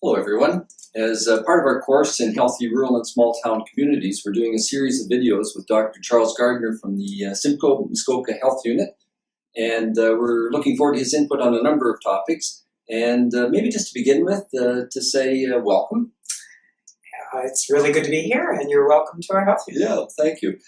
Hello everyone. As part of our course in healthy rural and small town communities, we're doing a series of videos with Dr. Charles Gardner from the Simcoe Muskoka Health Unit, and we're looking forward to his input on a number of topics. And maybe just to begin with, to say welcome. It's really good to be here, and you're welcome to our health unit. Yeah, thank you.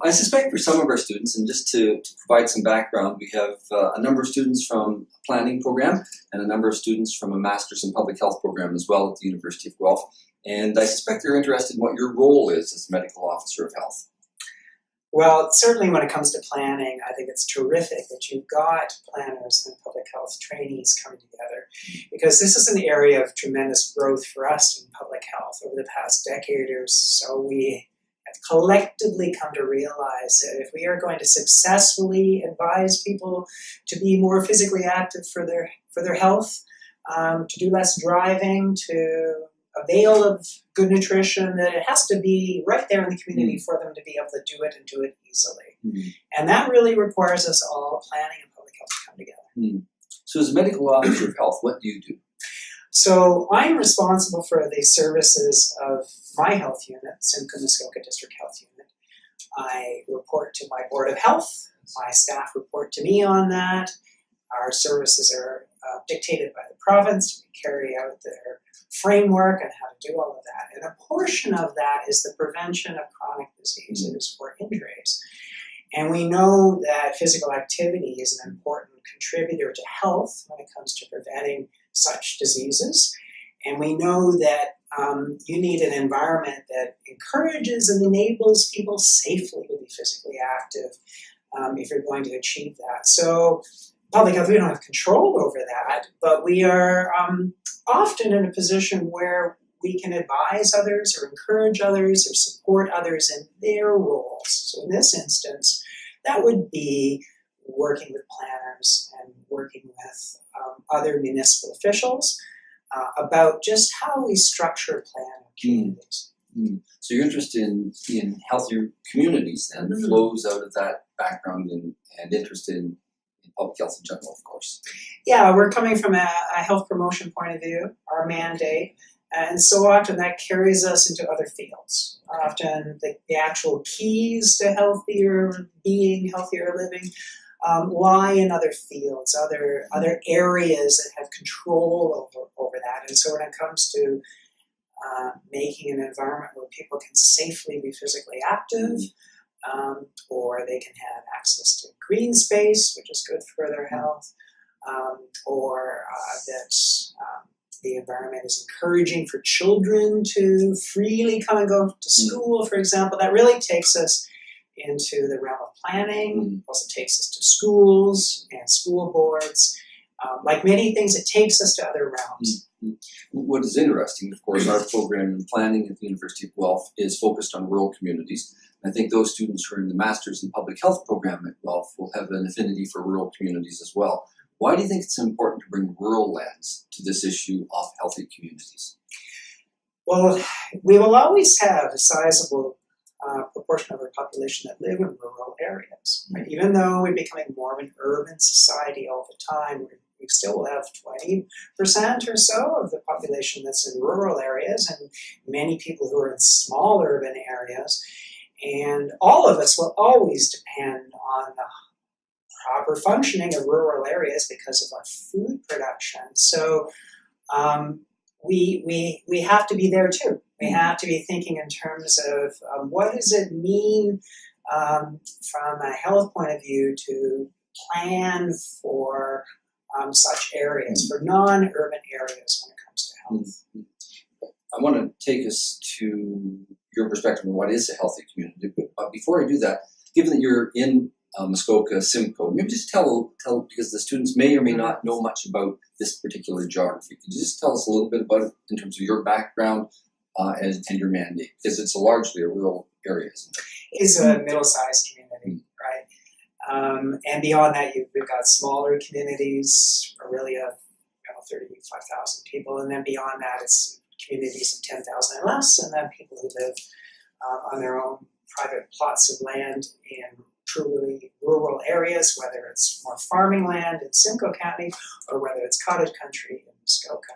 I suspect for some of our students, and just to provide some background, we have a number of students from a planning program and a number of students from a Master's in Public Health program as well at the University of Guelph. And I suspect they're interested in what your role is as Medical Officer of Health. Well, certainly when it comes to planning, I think it's terrific that you've got planners and public health trainees coming together, because this is an area of tremendous growth for us in public health over the past decade or so. We have collectively come to realize that if we are going to successfully advise people to be more physically active for their health, to do less driving, to avail of good nutrition, that it has to be right there in the community for them to be able to do it and do it easily. And that really requires us all, planning and public health, to come together. So as a Medical Officer of Health, what do you do? So I'm responsible for the services of my health unit, Simcoe Muskoka District Health Unit. I report to my Board of Health. My staff report to me on that. Our services are dictated by the province. We carry out their framework on how to do all of that. And a portion of that is the prevention of chronic diseases or injuries. And we know that physical activity is an important contributor to health when it comes to preventing such diseases. And we know that you need an environment that encourages and enables people safely to be physically active if you're going to achieve that. So public health, we don't have control over that, but we are often in a position where we can advise others or encourage others or support others in their roles. So in this instance, that would be working with planners and working with other municipal officials about just how we structure plan communities. So you're interested in healthier communities, and flows out of that background and interest in public health in general, of course. Yeah, we're coming from a health promotion point of view, our mandate, and so often that carries us into other fields. Often the actual keys to healthier being, healthier living, lie in other fields, other areas that have control over that. And so when it comes to making an environment where people can safely be physically active, or they can have access to green space, which is good for their health, or that the environment is encouraging for children to freely come and go to school, for example. That really takes us into the realm of planning. Also takes us to schools and school boards. Like many things, it takes us to other realms. What is interesting, of course, our program in planning at the University of Guelph is focused on rural communities. I think those students who are in the Master's in Public Health program at Guelph will have an affinity for rural communities as well. Why do you think it's important to bring rural lens to this issue of healthy communities? Well, we will always have a sizable proportion of our population that live in rural areas. Right? Even though we're becoming more of an urban society all the time, we still have 20% or so of the population that's in rural areas, and many people who are in small urban areas. And all of us will always depend on the proper functioning of rural areas because of our food production. So we have to be there too. We have to be thinking in terms of what does it mean from a health point of view to plan for such areas, for non-urban areas when it comes to health. I want to take us to your perspective on what is a healthy community. But before I do that, given that you're in Muskoka, Simcoe, maybe just tell, because the students may or may not know much about this particular geography. Could you just tell us a little bit about it in terms of your background and your mandate? Because it's largely a rural area, isn't it? It's a middle-sized community, right? And beyond that, we've got smaller communities, really of 35,000 people, and then beyond that, it's communities of 10,000 and less, and then people who live on their own private plots of land in truly rural areas, whether it's more farming land in Simcoe County or whether it's cottage country in Muskoka.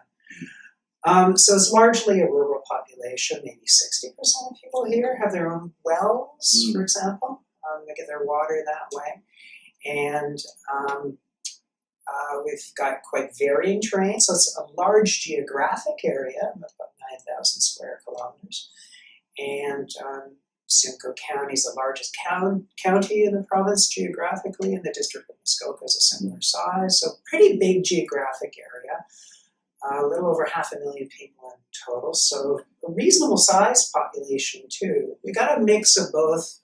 So it's largely a rural population. Maybe 60% of people here have their own wells, for example. They get their water that way. And we've got quite varying terrain, so it's a large geographic area, about 9,000 square kilometers. And Simcoe County is the largest county in the province geographically, and the District of Muskoka is a similar size, so pretty big geographic area. A little over 500,000 people in total, so a reasonable size population too. We got a mix of both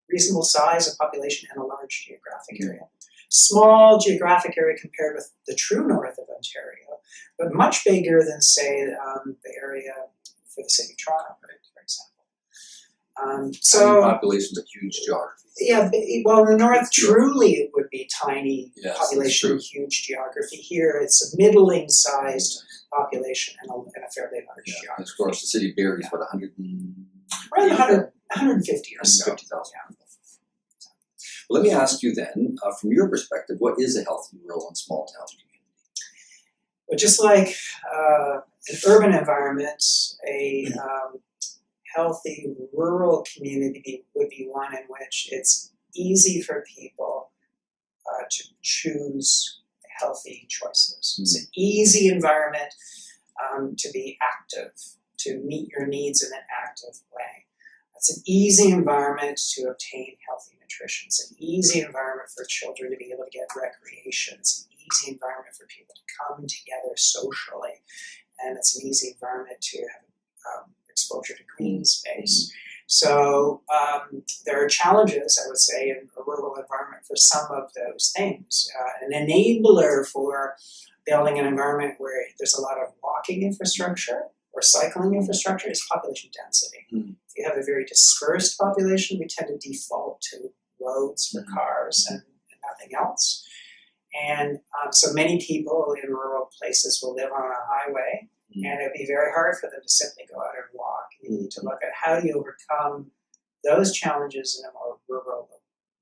reasonable size of population and a large geographic area. Small geographic area compared with the true north of Ontario, but much bigger than, say, the area for the city of Toronto, for example. So population's a huge geography. Yeah, well, in the north, truly it would be tiny population, huge geography. Here, it's a middling-sized population and a fairly large geography. Of course, the city of Barrie is what, 150 or so. 150,000 people. Well, let me ask you then, from your perspective, what is a healthy rural and small town community? Well, just like an urban environment, a healthy rural community would be one in which it's easy for people to choose healthy choices. It's an easy environment to be active, to meet your needs in an active way. It's an easy environment to obtain healthy nutrition. It's an easy environment for children to be able to get recreation. It's an easy environment for people to come together socially. And it's an easy environment to have exposure to green space. So there are challenges, I would say, in a rural environment for some of those things. An enabler for building an environment where there's a lot of walking infrastructure or cycling infrastructure is population density. If you have a very dispersed population, we tend to default to roads for cars and nothing else. And so many people in rural places will live on a highway, and it'd be very hard for them to simply go out and walk. You need to look at how do you overcome those challenges in a more rural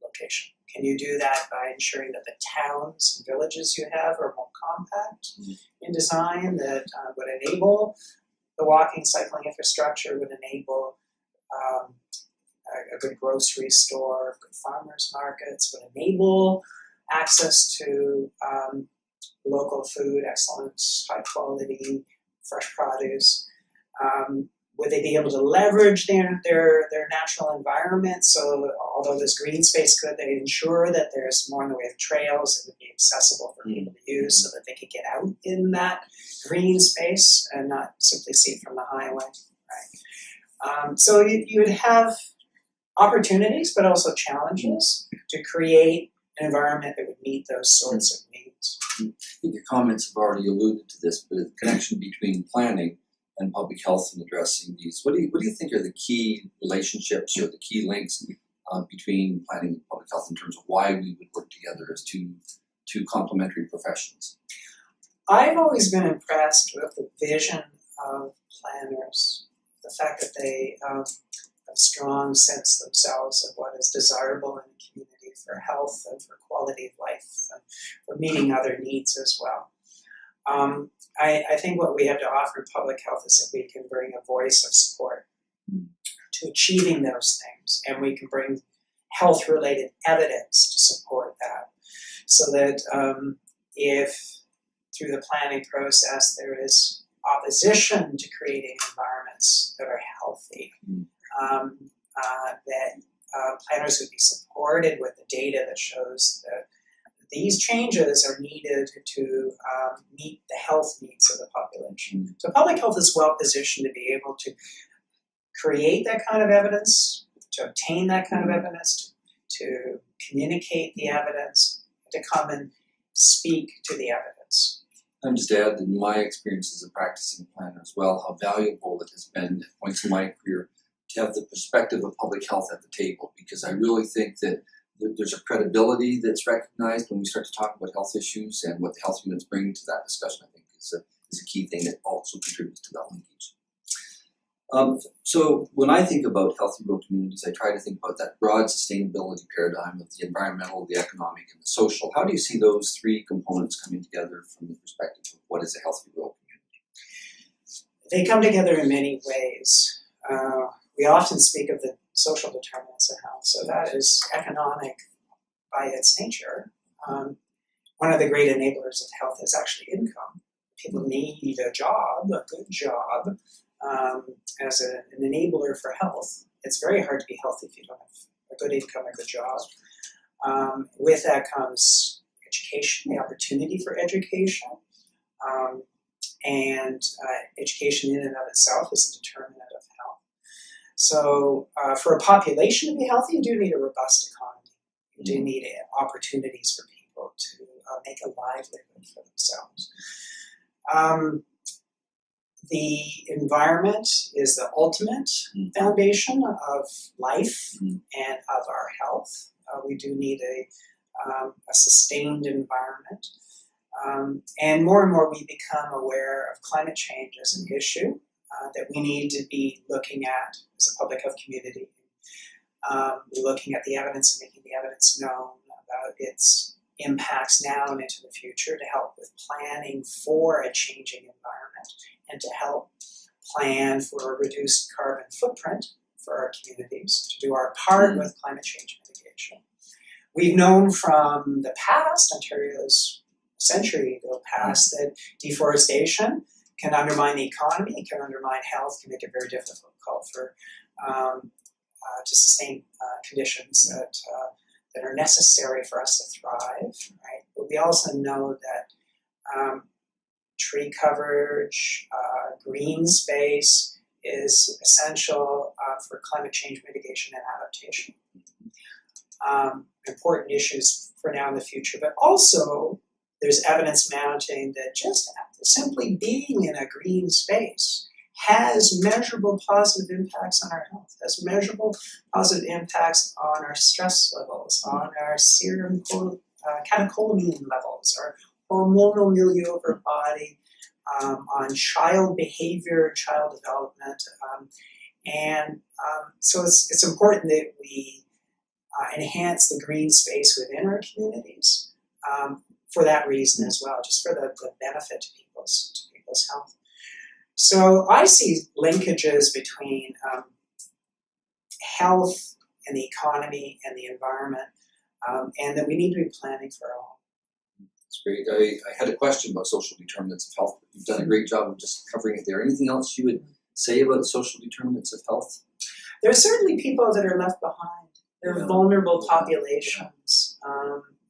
location. Can you do that by ensuring that the towns and villages you have are more compact in design, that would enable the walking, cycling infrastructure, would enable a good grocery store, good farmers markets, would enable access to local food, excellent, high quality, fresh produce. Would they be able to leverage their natural environment? So although there's green space, could they ensure that there's more in the way of trails that would be accessible for people to use so that they could get out in that green space and not simply see it from the highway, right? So you would have opportunities, but also challenges to create an environment that would meet those sorts of needs. I think your comments have already alluded to this, but the connection between planning and public health and addressing these. What do you think are the key relationships or the key links between planning and public health in terms of why we would work together as two complementary professions? I've always been impressed with the vision of planners, the fact that they have a strong sense themselves of what is desirable in the community for health and for quality of life and for meeting other needs as well. I think what we have to offer in public health is that we can bring a voice of support to achieving those things, and we can bring health-related evidence to support that, so that if through the planning process there is opposition to creating environments that are healthy, that planners would be supported with the data that shows that these changes are needed to meet the health needs of the population. So public health is well positioned to be able to create that kind of evidence, to obtain that kind of evidence, to communicate the evidence, to come and speak to the evidence. I'm just add that in my experience as a practicing planner as well, how valuable it has been at points in my career to have the perspective of public health at the table, because I really think that there's a credibility that's recognized when we start to talk about health issues, and what the health units bring to that discussion, I think, is a key thing that also contributes to that linkage. So when I think about healthy rural communities, I try to think about that broad sustainability paradigm of the environmental, the economic, and the social. How do you see those three components coming together from the perspective of what is a healthy rural community? They come together in many ways. We often speak of the social determinants of health, so that is economic by its nature. One of the great enablers of health is actually income. People need a job, a good job, as an enabler for health. It's very hard to be healthy if you don't have a good income, a good job. With that comes education, the opportunity for education. And education in and of itself is a determinant of health. So for a population to be healthy, you do need a robust economy. You do need opportunities for people to make a livelihood for themselves. The environment is the ultimate foundation of life and of our health. We do need a sustained environment. And more we become aware of climate change as an issue that we need to be looking at as a public health community. Looking at the evidence and making the evidence known about its impacts now and into the future to help with planning for a changing environment and to help plan for a reduced carbon footprint for our communities, to do our part with climate change mitigation. We've known from the past, Ontario's century ago past, that deforestation can undermine the economy, can undermine health, can make it very difficult for to sustain conditions that are necessary for us to thrive, right? But we also know that tree coverage, green space is essential for climate change mitigation and adaptation. Important issues for now and the future, but also there's evidence mounting that just simply being in a green space has measurable positive impacts on our health, has measurable positive impacts on our stress levels, on our serum catecholamine levels, our hormonal milieu of our body, on child behavior, child development. So it's important that we enhance the green space within our communities for that reason as well, just for the benefit to people's health. So I see linkages between health and the economy and the environment, and that we need to be planning for all. That's great. I had a question about social determinants of health. You've done a great job of just covering it there. Anything else you would say about social determinants of health? There are certainly people that are left behind. There are vulnerable populations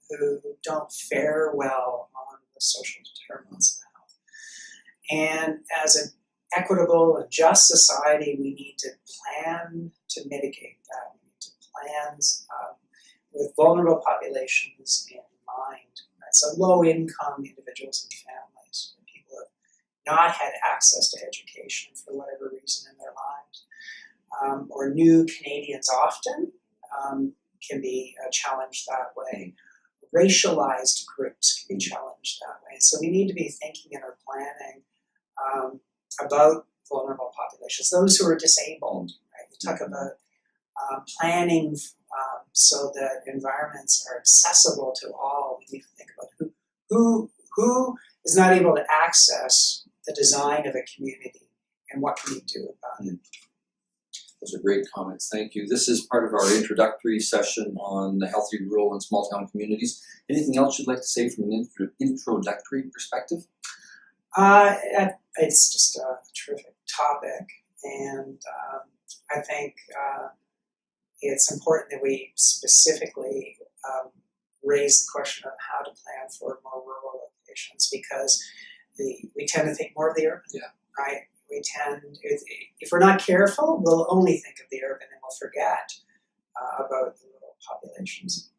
who don't fare well on the social determinants of health. And as an equitable and just society, we need to plan to mitigate that. We need to plan with vulnerable populations in mind. Right? So low-income individuals and families, people who have not had access to education for whatever reason in their lives, or new Canadians often can be challenged that way. Racialized groups can be challenged that way. So we need to be thinking in our planning about vulnerable populations, those who are disabled. Right? We talk about planning so that environments are accessible to all. We need to think about who is not able to access the design of a community and what can we do about it. Those are great comments. Thank you. This is part of our introductory session on the healthy rural and small town communities. Anything else you'd like to say from an introductory perspective? It's just a terrific topic, and I think it's important that we specifically raise the question of how to plan for more rural locations, because we tend to think more of the urban, right? We tend, if we're not careful, we'll only think of the urban and we'll forget about the rural populations.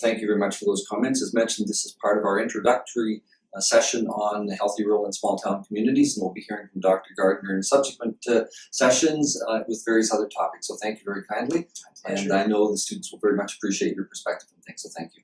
Thank you very much for those comments. As mentioned, this is part of our introductory session on the healthy rural and small town communities, and we'll be hearing from Dr. Gardner in subsequent sessions with various other topics. So thank you very kindly, and I know the students will very much appreciate your perspective and things, so thank you.